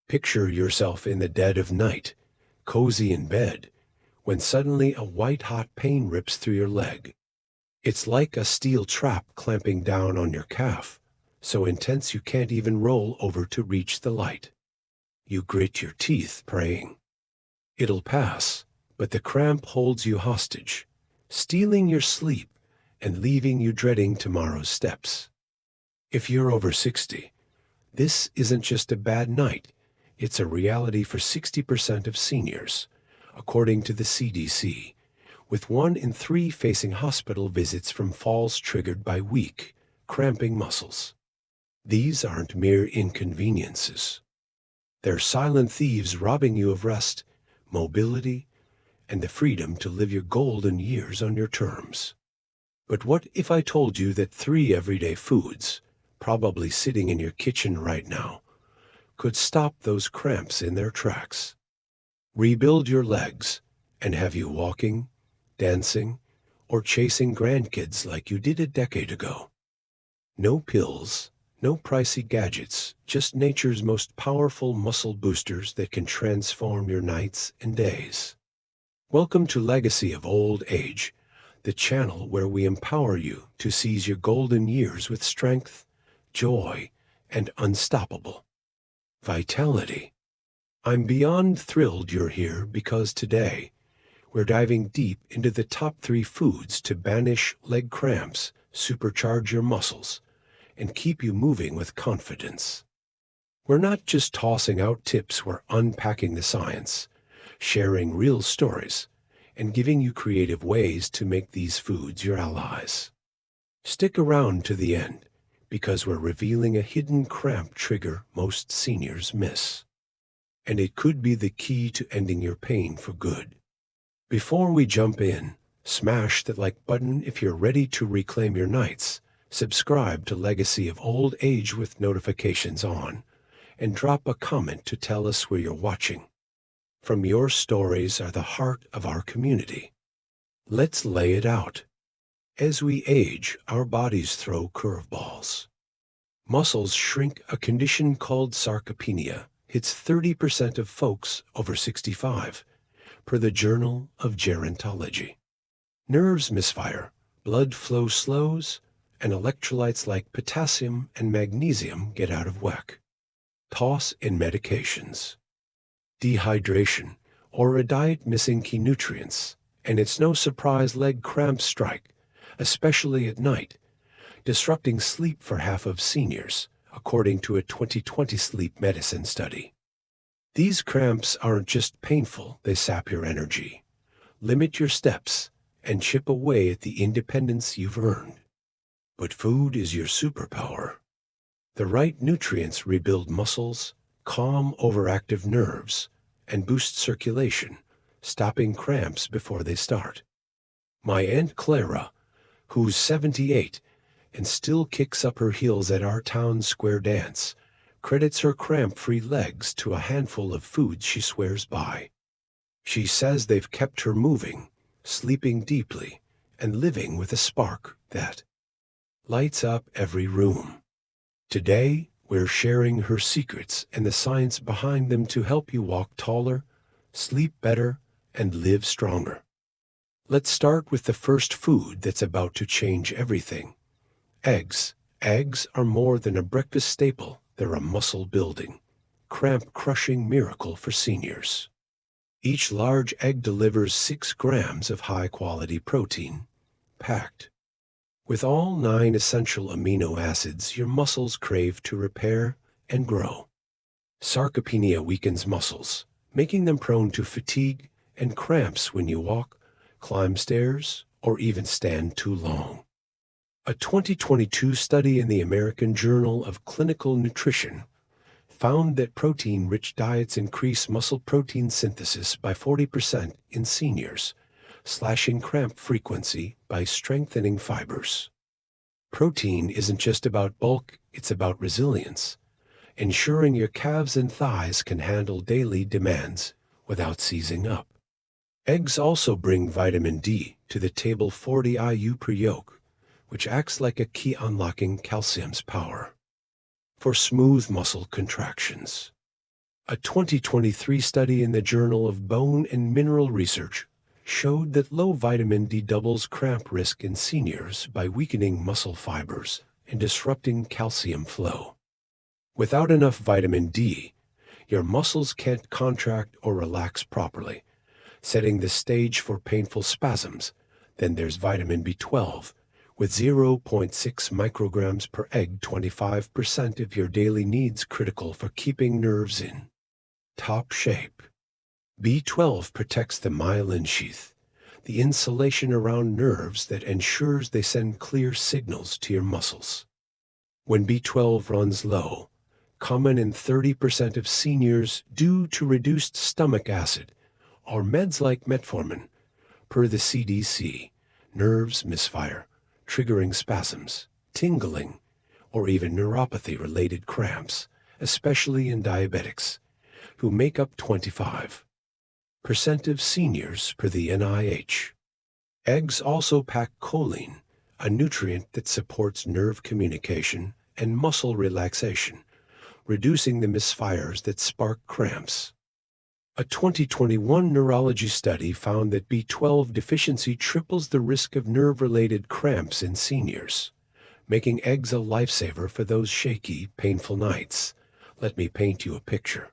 Picture yourself in the dead of night, cozy in bed, when suddenly a white-hot pain rips through your leg. It's like a steel trap clamping down on your calf, so intense you can't even roll over to reach the light. You grit your teeth, praying it'll pass, but the cramp holds you hostage, stealing your sleep and leaving you dreading tomorrow's steps. If you're over 60, this isn't just a bad night, it's a reality for 60% of seniors, according to the CDC, with 1 in 3 facing hospital visits from falls triggered by weak, cramping muscles. These aren't mere inconveniences. They're silent thieves robbing you of rest, mobility, and the freedom to live your golden years on your terms. But what if I told you that 3 everyday foods, probably sitting in your kitchen right now, could stop those cramps in their tracks? Rebuild your legs and have you walking, dancing, or chasing grandkids like you did a decade ago. No pills, no pricey gadgets, just nature's most powerful muscle boosters that can transform your nights and days. Welcome to Legacy of Old Age, the channel where we empower you to seize your golden years with strength, joy, and unstoppable vitality. I'm beyond thrilled you're here because today we're diving deep into the top 3 foods to banish leg cramps, supercharge your muscles, and keep you moving with confidence. We're not just tossing out tips, we're unpacking the science, sharing real stories, and giving you creative ways to make these foods your allies. Stick around to the end, because we're revealing a hidden cramp trigger most seniors miss. And it could be the key to ending your pain for good. Before we jump in, smash that like button if you're ready to reclaim your nights, subscribe to Legacy of Old Age with notifications on, and drop a comment to tell us where you're watching. From your stories are the heart of our community. Let's lay it out. As we age, our bodies throw curveballs. Muscles shrink. A condition called sarcopenia hits 30% of folks over 65, per the Journal of Gerontology. Nerves misfire, blood flow slows, and electrolytes like potassium and magnesium get out of whack. Toss in medications. Dehydration, or a diet missing key nutrients, and it's no surprise leg cramps strike, especially at night, disrupting sleep for half of seniors, according to a 2020 sleep medicine study. These cramps aren't just painful, they sap your energy, limit your steps, and chip away at the independence you've earned. But food is your superpower. The right nutrients rebuild muscles, calm overactive nerves, and boost circulation, stopping cramps before they start. My Aunt Clara, who's 78 and still kicks up her heels at our town square dance, credits her cramp-free legs to a handful of foods she swears by. She says they've kept her moving, sleeping deeply, and living with a spark that lights up every room. Today, we're sharing her secrets and the science behind them to help you walk taller, sleep better, and live stronger. Let's start with the first food that's about to change everything. Eggs. Eggs are more than a breakfast staple, they're a muscle-building, cramp-crushing miracle for seniors. Each large egg delivers 6 grams of high-quality protein, packed with all 9 essential amino acids your muscles crave to repair and grow. Sarcopenia weakens muscles, making them prone to fatigue and cramps when you walk, climb stairs, or even stand too long. A 2022 study in the American Journal of Clinical Nutrition found that protein-rich diets increase muscle protein synthesis by 40% in seniors, slashing cramp frequency by strengthening fibers. Protein isn't just about bulk, it's about resilience, ensuring your calves and thighs can handle daily demands without seizing up. Eggs also bring vitamin D to the table, 40 IU per yolk, which acts like a key unlocking calcium's power for smooth muscle contractions. A 2023 study in the Journal of Bone and Mineral Research showed that low vitamin D doubles cramp risk in seniors by weakening muscle fibers and disrupting calcium flow. Without enough vitamin D, your muscles can't contract or relax properly, setting the stage for painful spasms. Then there's vitamin B12, with 0.6 micrograms per egg, 25% of your daily needs, critical for keeping nerves in top shape. B12 protects the myelin sheath, the insulation around nerves that ensures they send clear signals to your muscles. When B12 runs low, common in 30% of seniors due to reduced stomach acid or meds like metformin, per the CDC, nerves misfire, triggering spasms, tingling, or even neuropathy-related cramps, especially in diabetics, who make up 25% of seniors per the NIH. Eggs also pack choline, a nutrient that supports nerve communication and muscle relaxation, reducing the misfires that spark cramps. A 2021 neurology study found that B12 deficiency triples the risk of nerve-related cramps in seniors, making eggs a lifesaver for those shaky, painful nights. Let me paint you a picture.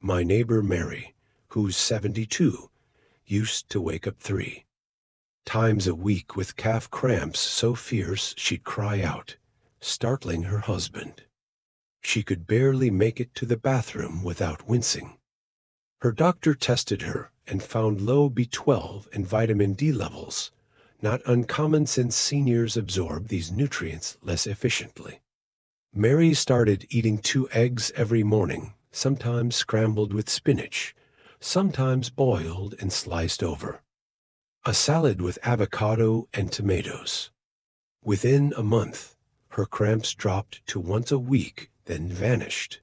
My neighbor Mary, who's 72, used to wake up 3 times a week with calf cramps so fierce she'd cry out, startling her husband. She could barely make it to the bathroom without wincing. Her doctor tested her and found low B12 and vitamin D levels, not uncommon since seniors absorb these nutrients less efficiently. Mary started eating 2 eggs every morning, sometimes scrambled with spinach, sometimes boiled and sliced over. A salad with avocado and tomatoes. Within a month, her cramps dropped to once a week, then vanished.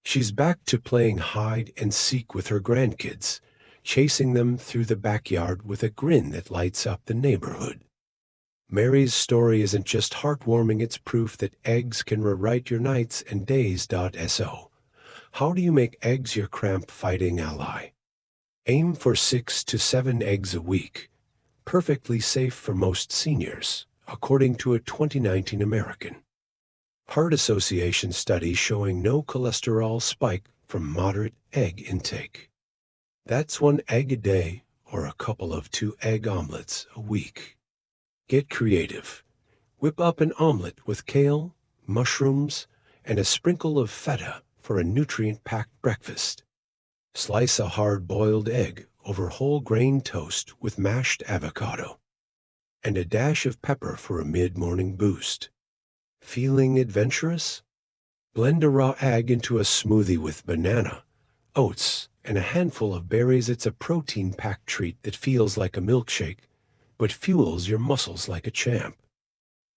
She's back to playing hide and seek with her grandkids, chasing them through the backyard with a grin that lights up the neighborhood. Mary's story isn't just heartwarming, it's proof that eggs can rewrite your nights and days. So, how do you make eggs your cramp-fighting ally? Aim for 6 to 7 eggs a week, perfectly safe for most seniors, according to a 2019 American Heart Association study showing no cholesterol spike from moderate egg intake. That's 1 egg a day or a couple of 2-egg omelets a week. Get creative. Whip up an omelet with kale, mushrooms, and a sprinkle of feta for a nutrient-packed breakfast. Slice a hard-boiled egg over whole grain toast with mashed avocado, and a dash of pepper for a mid-morning boost. Feeling adventurous? Blend a raw egg into a smoothie with banana, oats, and a handful of berries. It's a protein-packed treat that feels like a milkshake, but fuels your muscles like a champ.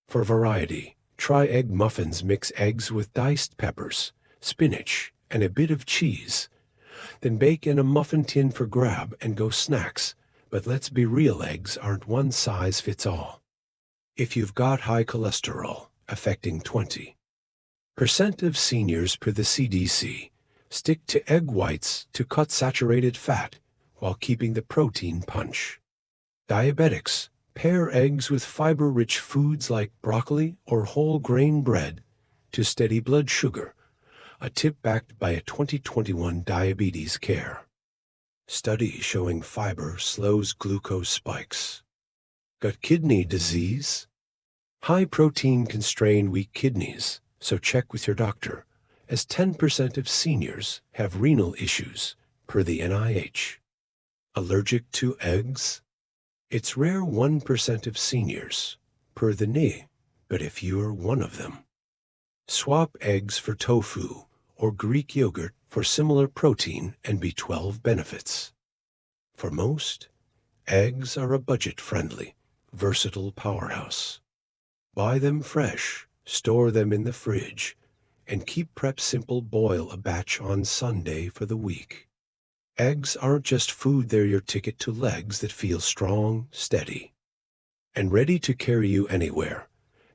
For variety, try egg muffins. Mix eggs with diced peppers, spinach, and a bit of cheese. Then bake in a muffin tin for grab and go snacks. But let's be real, eggs aren't one size fits all. If you've got high cholesterol, affecting 20% of seniors per the CDC, stick to egg whites to cut saturated fat while keeping the protein punch. Diabetics, pair eggs with fiber-rich foods like broccoli or whole grain bread to steady blood sugar, a tip backed by a 2021 Diabetes Care study showing fiber slows glucose spikes. Got kidney disease? High protein can strain weak kidneys, so check with your doctor, as 10% of seniors have renal issues, per the NIH. Allergic to eggs? It's rare, 1% of seniors, per the NIH, but if you're one of them, swap eggs for tofu or Greek yogurt for similar protein and B12 benefits. For most, eggs are a budget-friendly, versatile powerhouse. Buy them fresh, store them in the fridge, and keep prep simple. Boil a batch on Sunday for the week. Eggs aren't just food, they're your ticket to legs that feel strong, steady, and ready to carry you anywhere.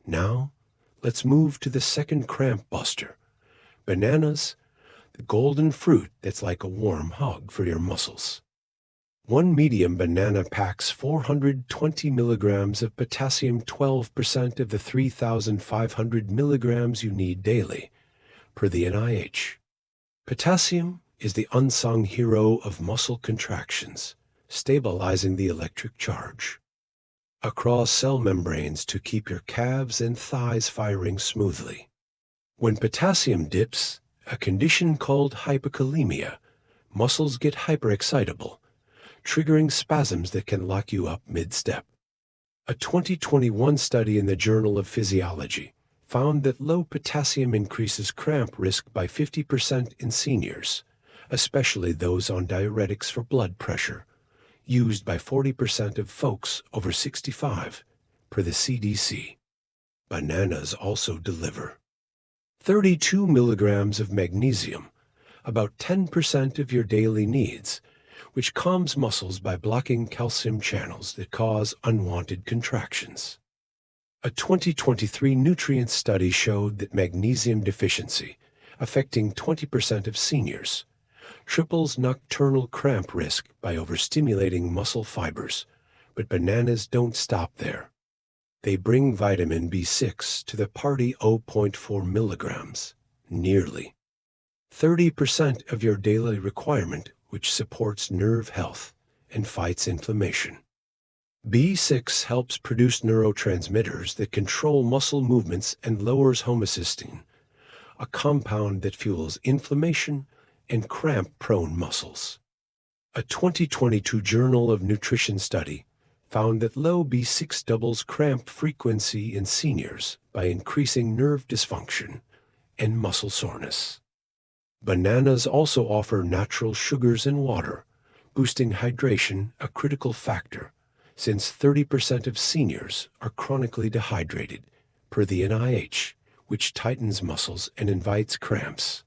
Now, let's move to the second cramp buster. Bananas, the golden fruit that's like a warm hug for your muscles. One medium banana packs 420 milligrams of potassium, 12% of the 3,500 milligrams you need daily, per the NIH. Potassium is the unsung hero of muscle contractions, stabilizing the electric charge across cell membranes to keep your calves and thighs firing smoothly. When potassium dips, a condition called hypokalemia, muscles get hyperexcitable, triggering spasms that can lock you up mid-step. A 2021 study in the Journal of Physiology found that low potassium increases cramp risk by 50% in seniors, especially those on diuretics for blood pressure, used by 40% of folks over 65, per the CDC. Bananas also deliver 32 milligrams of magnesium, about 10% of your daily needs, which calms muscles by blocking calcium channels that cause unwanted contractions. A 2023 nutrient study showed that magnesium deficiency, affecting 20% of seniors, triples nocturnal cramp risk by overstimulating muscle fibers. But bananas don't stop there. They bring vitamin B6 to the party, 0.4 milligrams, nearly 30% of your daily requirement, which supports nerve health and fights inflammation. B6 helps produce neurotransmitters that control muscle movements and lowers homocysteine, a compound that fuels inflammation and cramp-prone muscles. A 2022 Journal of Nutrition study found that low B6 doubles cramp frequency in seniors by increasing nerve dysfunction and muscle soreness. Bananas also offer natural sugars in water, boosting hydration, a critical factor, since 30% of seniors are chronically dehydrated, per the NIH, which tightens muscles and invites cramps.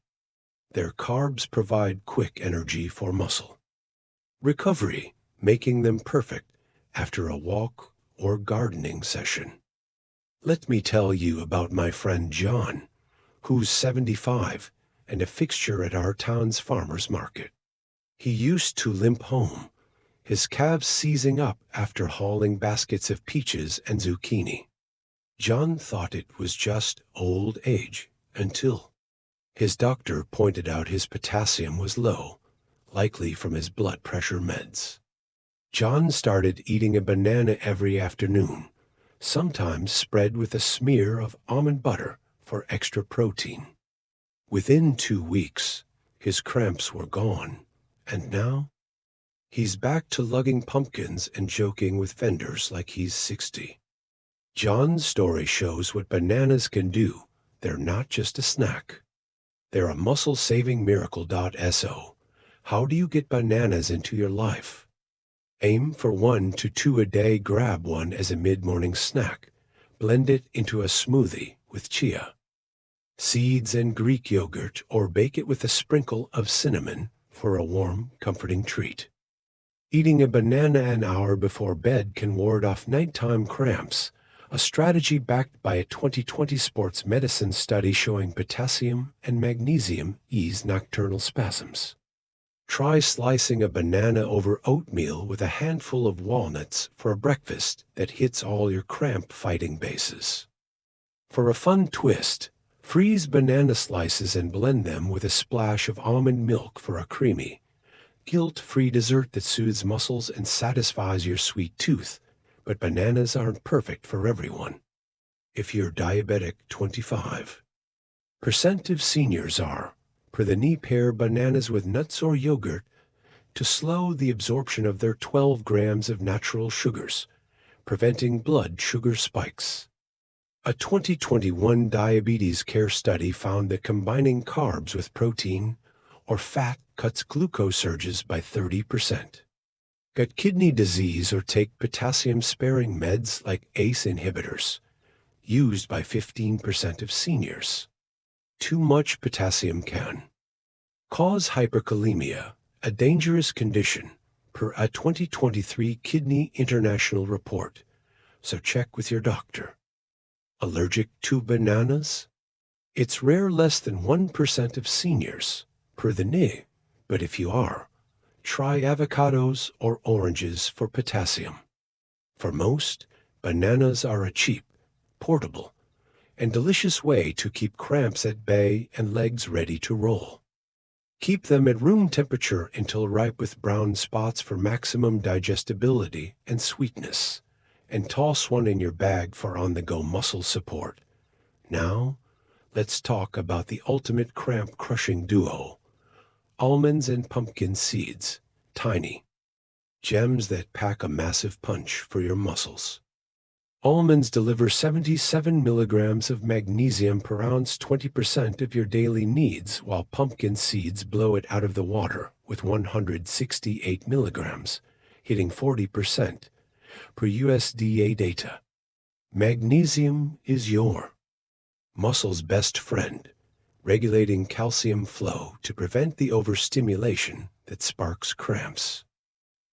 Their carbs provide quick energy for muscle recovery, making them perfect after a walk or gardening session. Let me tell you about my friend John, who's 75 and a fixture at our town's farmer's market. He used to limp home, his calves seizing up after hauling baskets of peaches and zucchini. John thought it was just old age until his doctor pointed out his potassium was low, likely from his blood pressure meds. John started eating a banana every afternoon, sometimes spread with a smear of almond butter for extra protein. Within 2 weeks, his cramps were gone, and now he's back to lugging pumpkins and joking with vendors like he's 60. John's story shows what bananas can do. They're not just a snack. They're a muscle-saving miracle. So, how do you get bananas into your life? Aim for 1 to 2 a day. Grab one as a mid-morning snack. Blend it into a smoothie with chia seeds and Greek yogurt, or bake it with a sprinkle of cinnamon for a warm, comforting treat. Eating a banana an hour before bed can ward off nighttime cramps, a strategy backed by a 2020 sports medicine study showing potassium and magnesium ease nocturnal spasms. Try slicing a banana over oatmeal with a handful of walnuts for a breakfast that hits all your cramp-fighting bases. For a fun twist, freeze banana slices and blend them with a splash of almond milk for a creamy, guilt-free dessert that soothes muscles and satisfies your sweet tooth. But bananas aren't perfect for everyone. If you're diabetic, 25% of seniors are, per the knee. Pair bananas with nuts or yogurt to slow the absorption of their 12 grams of natural sugars, preventing blood sugar spikes. A 2021 diabetes care study found that combining carbs with protein or fat cuts glucose surges by 30%. Got kidney disease, or take potassium-sparing meds like ACE inhibitors, used by 15% of seniors. Too much potassium can cause hyperkalemia, a dangerous condition, per a 2023 Kidney International report, so check with your doctor. Allergic to bananas? It's rare. Less than 1% of seniors, per the NI, but if you are, try avocados or oranges for potassium. For most, bananas are a cheap, portable, and delicious way to keep cramps at bay and legs ready to roll. Keep them at room temperature until ripe with brown spots for maximum digestibility and sweetness, and toss one in your bag for on-the-go muscle support. Now, let's talk about the ultimate cramp-crushing duo, almonds and pumpkin seeds, tiny gems that pack a massive punch for your muscles. Almonds deliver 77 milligrams of magnesium per ounce, 20% of your daily needs, while pumpkin seeds blow it out of the water with 168 milligrams, hitting 40% per USDA data. Magnesium is your muscle's best friend, regulating calcium flow to prevent the overstimulation that sparks cramps.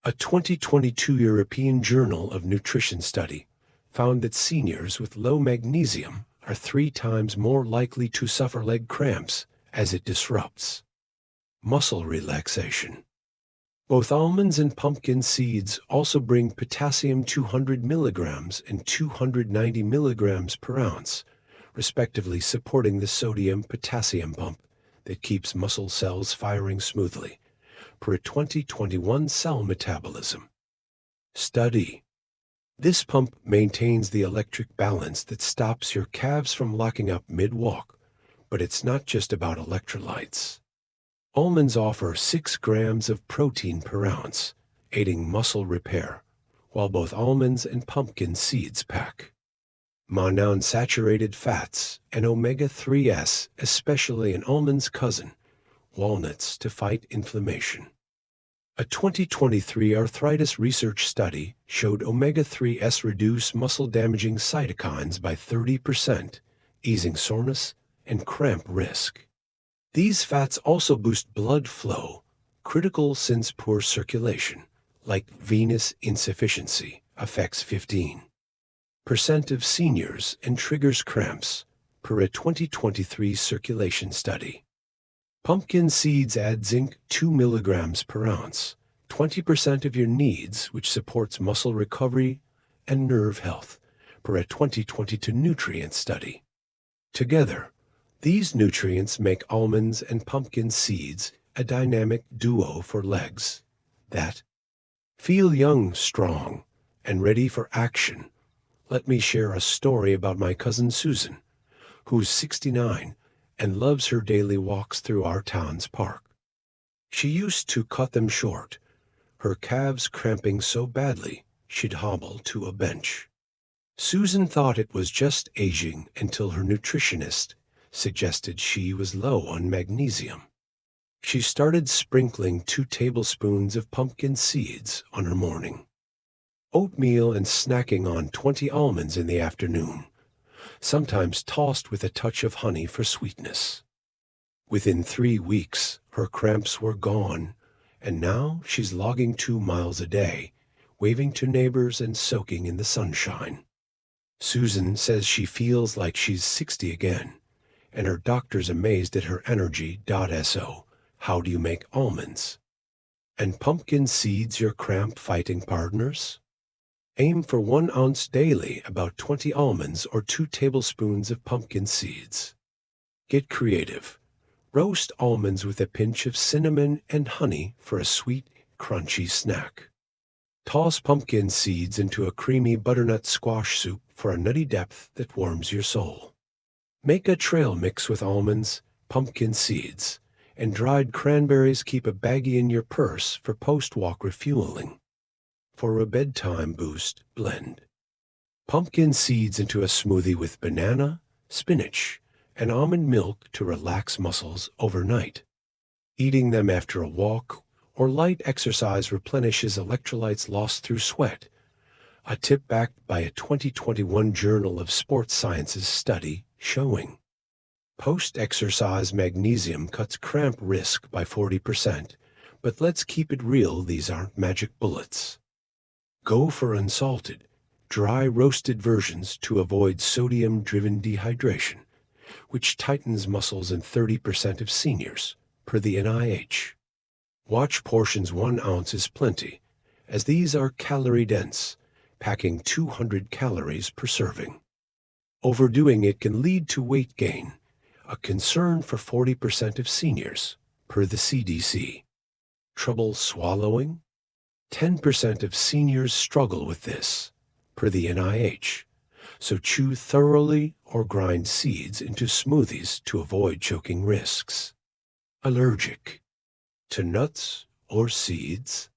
A 2022 European Journal of Nutrition study found that seniors with low magnesium are 3 times more likely to suffer leg cramps as it disrupts muscle relaxation. Both almonds and pumpkin seeds also bring potassium 200 milligrams and 290 milligrams per ounce, respectively, supporting the sodium-potassium pump that keeps muscle cells firing smoothly, per a 2021 Cell Metabolism study. This pump maintains the electric balance that stops your calves from locking up mid-walk, but it's not just about electrolytes. Almonds offer 6 grams of protein per ounce, aiding muscle repair, while both almonds and pumpkin seeds pack monounsaturated fats and omega-3s, especially in almonds' cousin, walnuts, to fight inflammation. A 2023 arthritis research study showed omega-3s reduce muscle-damaging cytokines by 30%, easing soreness and cramp risk. These fats also boost blood flow, critical since poor circulation, like venous insufficiency, affects 15% of seniors and triggers cramps, per a 2023 circulation study. Pumpkin seeds add zinc 2 milligrams per ounce, 20% of your needs, which supports muscle recovery and nerve health, per a 2022 nutrient study. Together, these nutrients make almonds and pumpkin seeds a dynamic duo for legs that feel young, strong, and ready for action. Let me share a story about my cousin Susan, who's 69 and loves her daily walks through our town's park. She used to cut them short, her calves cramping so badly she'd hobble to a bench. Susan thought it was just aging until her nutritionist suggested she was low on magnesium. She started sprinkling 2 tablespoons of pumpkin seeds on her morning oatmeal and snacking on 20 almonds in the afternoon, sometimes tossed with a touch of honey for sweetness. Within 3 weeks, her cramps were gone, and now she's logging 2 miles a day, waving to neighbors and soaking in the sunshine. Susan says she feels like she's 60 again, and her doctor's amazed at her energy. So, how do you make almonds and pumpkin seeds your cramp-fighting partners? Aim for 1 ounce daily, about 20 almonds or 2 tablespoons of pumpkin seeds. Get creative. Roast almonds with a pinch of cinnamon and honey for a sweet, crunchy snack. Toss pumpkin seeds into a creamy butternut squash soup for a nutty depth that warms your soul. Make a trail mix with almonds, pumpkin seeds, and dried cranberries. Keep a baggie in your purse for post-walk refueling. For a bedtime boost, blend pumpkin seeds into a smoothie with banana, spinach, and almond milk to relax muscles overnight. Eating them after a walk or light exercise replenishes electrolytes lost through sweat. A tip backed by a 2021 Journal of Sports Sciences study showing post-exercise magnesium cuts cramp risk by 40%. But let's keep it real, these aren't magic bullets. Go for unsalted, dry roasted versions to avoid sodium-driven dehydration, which tightens muscles in 30% of seniors, per the NIH. Watch portions. 1 ounce is plenty, as these are calorie-dense, packing 200 calories per serving. Overdoing it can lead to weight gain, a concern for 40% of seniors, per the CDC. Trouble swallowing? 10% of seniors struggle with this, per the NIH, so chew thoroughly or grind seeds into smoothies to avoid choking risks. Allergic to nuts or seeds?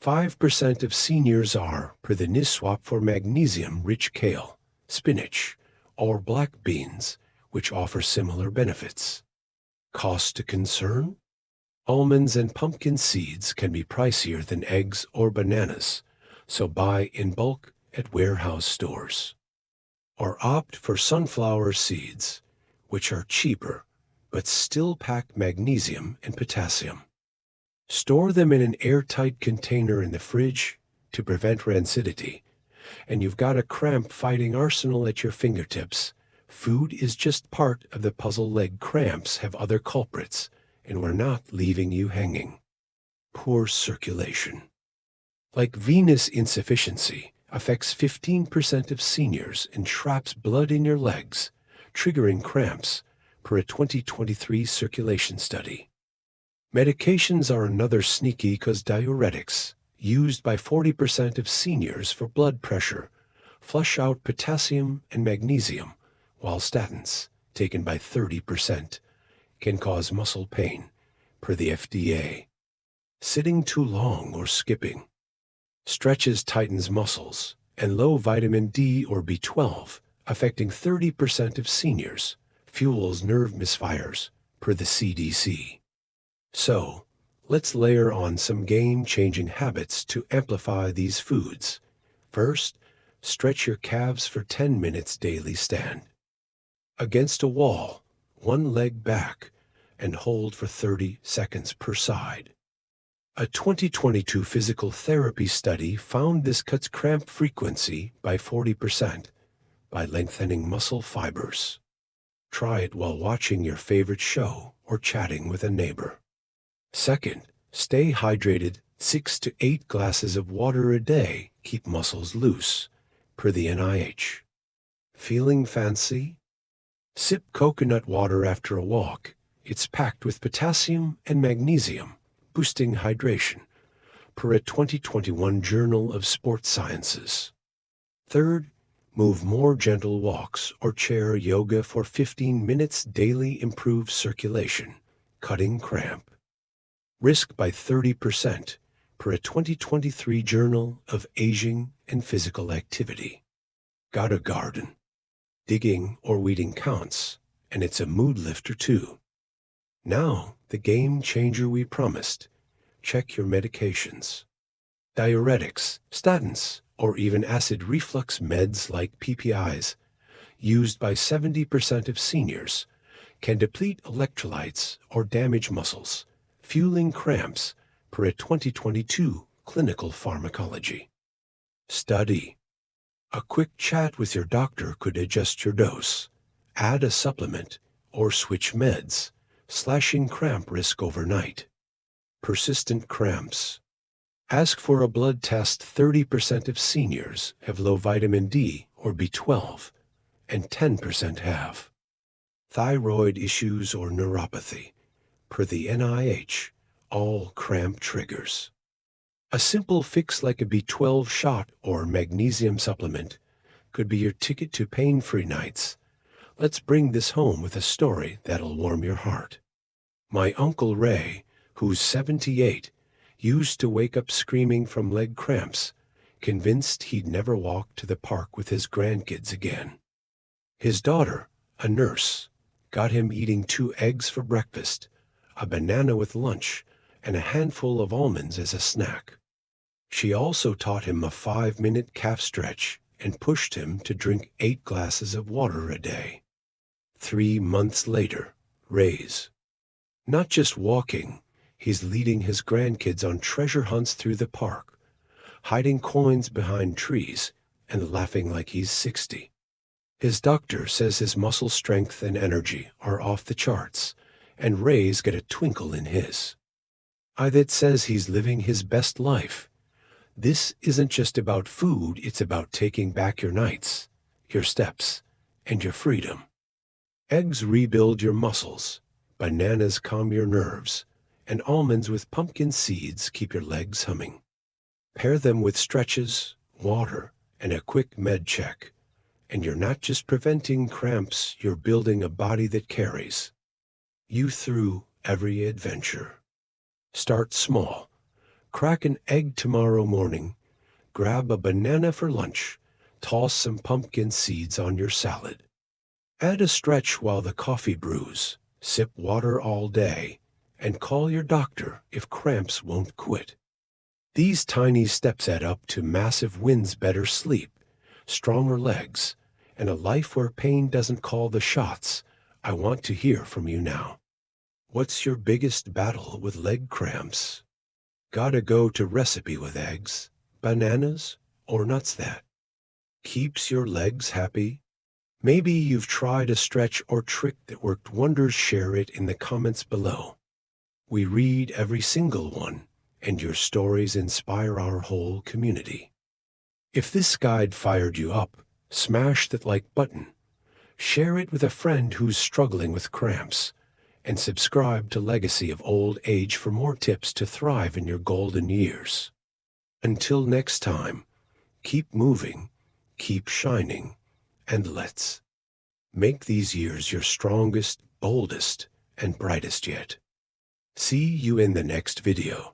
5% of seniors are, per the NISWAP, for magnesium-rich kale, spinach, or black beans, which offer similar benefits. Cost to concern? Almonds and pumpkin seeds can be pricier than eggs or bananas, so buy in bulk at warehouse stores. Or opt for sunflower seeds, which are cheaper but still pack magnesium and potassium. Store them in an airtight container in the fridge to prevent rancidity, and you've got a cramp-fighting arsenal at your fingertips. Food is just part of the puzzle. Leg cramps have other culprits, and we're not leaving you hanging. Poor circulation. Like venous insufficiency, affects 15% of seniors and traps blood in your legs, triggering cramps, per a 2023 circulation study. Medications are another sneaky cause. Diuretics, used by 40% of seniors for blood pressure, flush out potassium and magnesium, while statins, taken by 30%, can cause muscle pain, per the FDA. Sitting too long or skipping stretches, tightens muscles, and low vitamin D or B12, affecting 30% of seniors, fuels nerve misfires, per the CDC. So, let's layer on some game-changing habits to amplify these foods. First, stretch your calves for 10 minutes daily. Stand against a wall, one leg back, and hold for 30 seconds per side. A 2022 physical therapy study found this cuts cramp frequency by 40% by lengthening muscle fibers. Try it while watching your favorite show or chatting with a neighbor. Second, stay hydrated. 6 to 8 glasses of water a day keep muscles loose, per the NIH. Feeling fancy? Sip coconut water after a walk. It's packed with potassium and magnesium, boosting hydration, per a 2021 Journal of Sports Sciences. Third, move more. Gentle walks or chair yoga for 15 minutes daily improves circulation, cutting cramp risk by 30%, per a 2023 Journal of Aging and Physical Activity. Got a garden? Digging or weeding counts, and it's a mood lifter too. Now, the game changer we promised. Check your medications. Diuretics, statins, or even acid reflux meds like PPIs, used by 70% of seniors, can deplete electrolytes or damage muscles, fueling cramps, per a 2022 Clinical Pharmacology study. A quick chat with your doctor could adjust your dose, add a supplement, or switch meds, slashing cramp risk overnight. Persistent cramps. Ask for a blood test. 30% of seniors have low vitamin D or B12, and 10% have thyroid issues or neuropathy, per the NIH, all cramp triggers. A simple fix like a B12 shot or magnesium supplement could be your ticket to pain-free nights. Let's bring this home with a story that'll warm your heart. My Uncle Ray, who's 78, used to wake up screaming from leg cramps, convinced he'd never walk to the park with his grandkids again. His daughter, a nurse, got him eating 2 eggs for breakfast, a banana with lunch, and a handful of almonds as a snack. She also taught him a 5-minute calf stretch and pushed him to drink 8 glasses of water a day. 3 months later, Ray's not just walking, he's leading his grandkids on treasure hunts through the park, hiding coins behind trees and laughing like he's 60. His doctor says his muscle strength and energy are off the charts, and Ray's got a twinkle in his eye that says he's living his best life. This isn't just about food, it's about taking back your nights, your steps, and your freedom. Eggs rebuild your muscles, bananas calm your nerves, and almonds with pumpkin seeds keep your legs humming. Pair them with stretches, water, and a quick med check, and you're not just preventing cramps, you're building a body that carries you through every adventure. Start small. Crack an egg tomorrow morning, grab a banana for lunch, toss some pumpkin seeds on your salad. Add a stretch while the coffee brews, sip water all day, and call your doctor if cramps won't quit. These tiny steps add up to massive wins: better sleep, stronger legs, and a life where pain doesn't call the shots. I want to hear from you now. What's your biggest battle with leg cramps? Gotta go to recipe with eggs, bananas, or nuts that keeps your legs happy? Maybe you've tried a stretch or trick that worked wonders. Share it in the comments below. We read every single one, and your stories inspire our whole community. If this guide fired you up, smash that like button, share it with a friend who's struggling with cramps, and subscribe to Legacy of Old Age for more tips to thrive in your golden years. Until next time, keep moving, keep shining, and let's make these years your strongest, boldest, and brightest yet. See you in the next video.